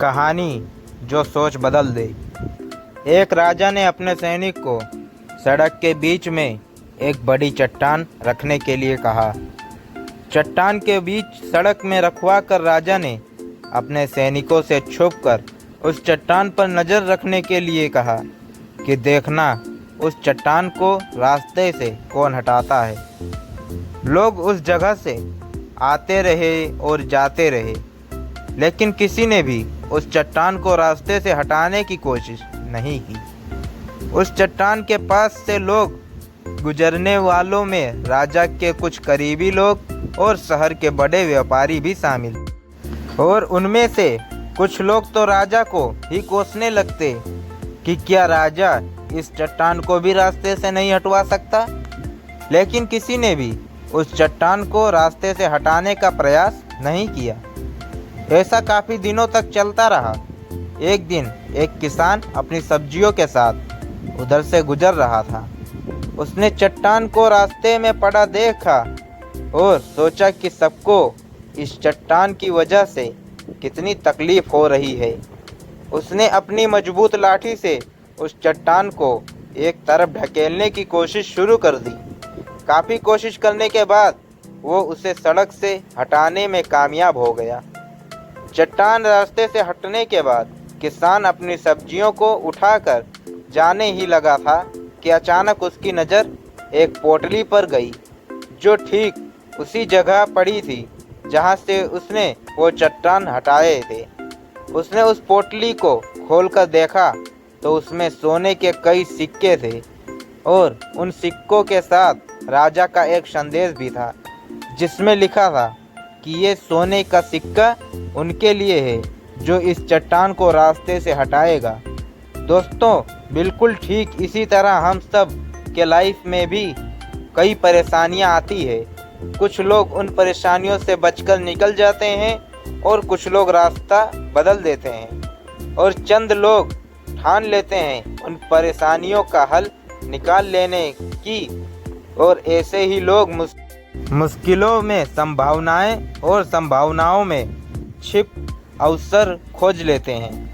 कहानी जो सोच बदल दे। एक राजा ने अपने सैनिक को सड़क के बीच में एक बड़ी चट्टान रखने के लिए कहा। चट्टान के बीच सड़क में रखवा कर राजा ने अपने सैनिकों से छुपकर उस चट्टान पर नज़र रखने के लिए कहा कि देखना उस चट्टान को रास्ते से कौन हटाता है। लोग उस जगह से आते रहे और जाते रहे, लेकिन किसी ने भी उस चट्टान को रास्ते से हटाने की कोशिश नहीं की। उस चट्टान के पास से लोग गुजरने वालों में राजा के कुछ करीबी लोग और शहर के बड़े व्यापारी भी शामिल, और उनमें से कुछ लोग तो राजा को ही कोसने लगते कि क्या राजा इस चट्टान को भी रास्ते से नहीं हटवा सकता। लेकिन किसी ने भी उस चट्टान को रास्ते से हटाने का प्रयास नहीं किया। ऐसा काफ़ी दिनों तक चलता रहा। एक दिन एक किसान अपनी सब्जियों के साथ उधर से गुजर रहा था। उसने चट्टान को रास्ते में पड़ा देखा और सोचा कि सबको इस चट्टान की वजह से कितनी तकलीफ हो रही है। उसने अपनी मजबूत लाठी से उस चट्टान को एक तरफ ढकेलने की कोशिश शुरू कर दी। काफ़ी कोशिश करने के बाद वो उसे सड़क से हटाने में कामयाब हो गया। चट्टान रास्ते से हटने के बाद किसान अपनी सब्जियों को उठाकर जाने ही लगा था कि अचानक उसकी नज़र एक पोटली पर गई, जो ठीक उसी जगह पड़ी थी जहां से उसने वो चट्टान हटाए थे। उसने उस पोटली को खोलकर देखा तो उसमें सोने के कई सिक्के थे और उन सिक्कों के साथ राजा का एक संदेश भी था, जिसमें लिखा था कि ये सोने का सिक्का उनके लिए है जो इस चट्टान को रास्ते से हटाएगा। दोस्तों, बिल्कुल ठीक इसी तरह हम सब के लाइफ में भी कई परेशानियां आती है। कुछ लोग उन परेशानियों से बचकर निकल जाते हैं और कुछ लोग रास्ता बदल देते हैं, और चंद लोग ठान लेते हैं उन परेशानियों का हल निकाल लेने की, और ऐसे ही लोग मुश्किलों में संभावनाएं और संभावनाओं में छिप अवसर खोज लेते हैं।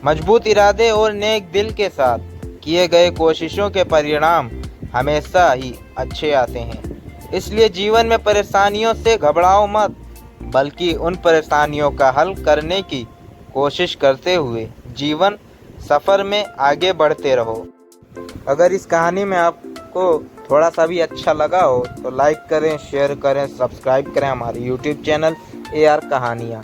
मजबूत इरादे और नेक दिल के साथ किए गए कोशिशों के परिणाम हमेशा ही अच्छे आते हैं। इसलिए जीवन में परेशानियों से घबराओ मत, बल्कि उन परेशानियों का हल करने की कोशिश करते हुए जीवन सफ़र में आगे बढ़ते रहो। अगर इस कहानी में आपको थोड़ा सा भी अच्छा लगा हो तो लाइक करें, शेयर करें, सब्सक्राइब करें हमारे YouTube चैनल AR कहानियाँ।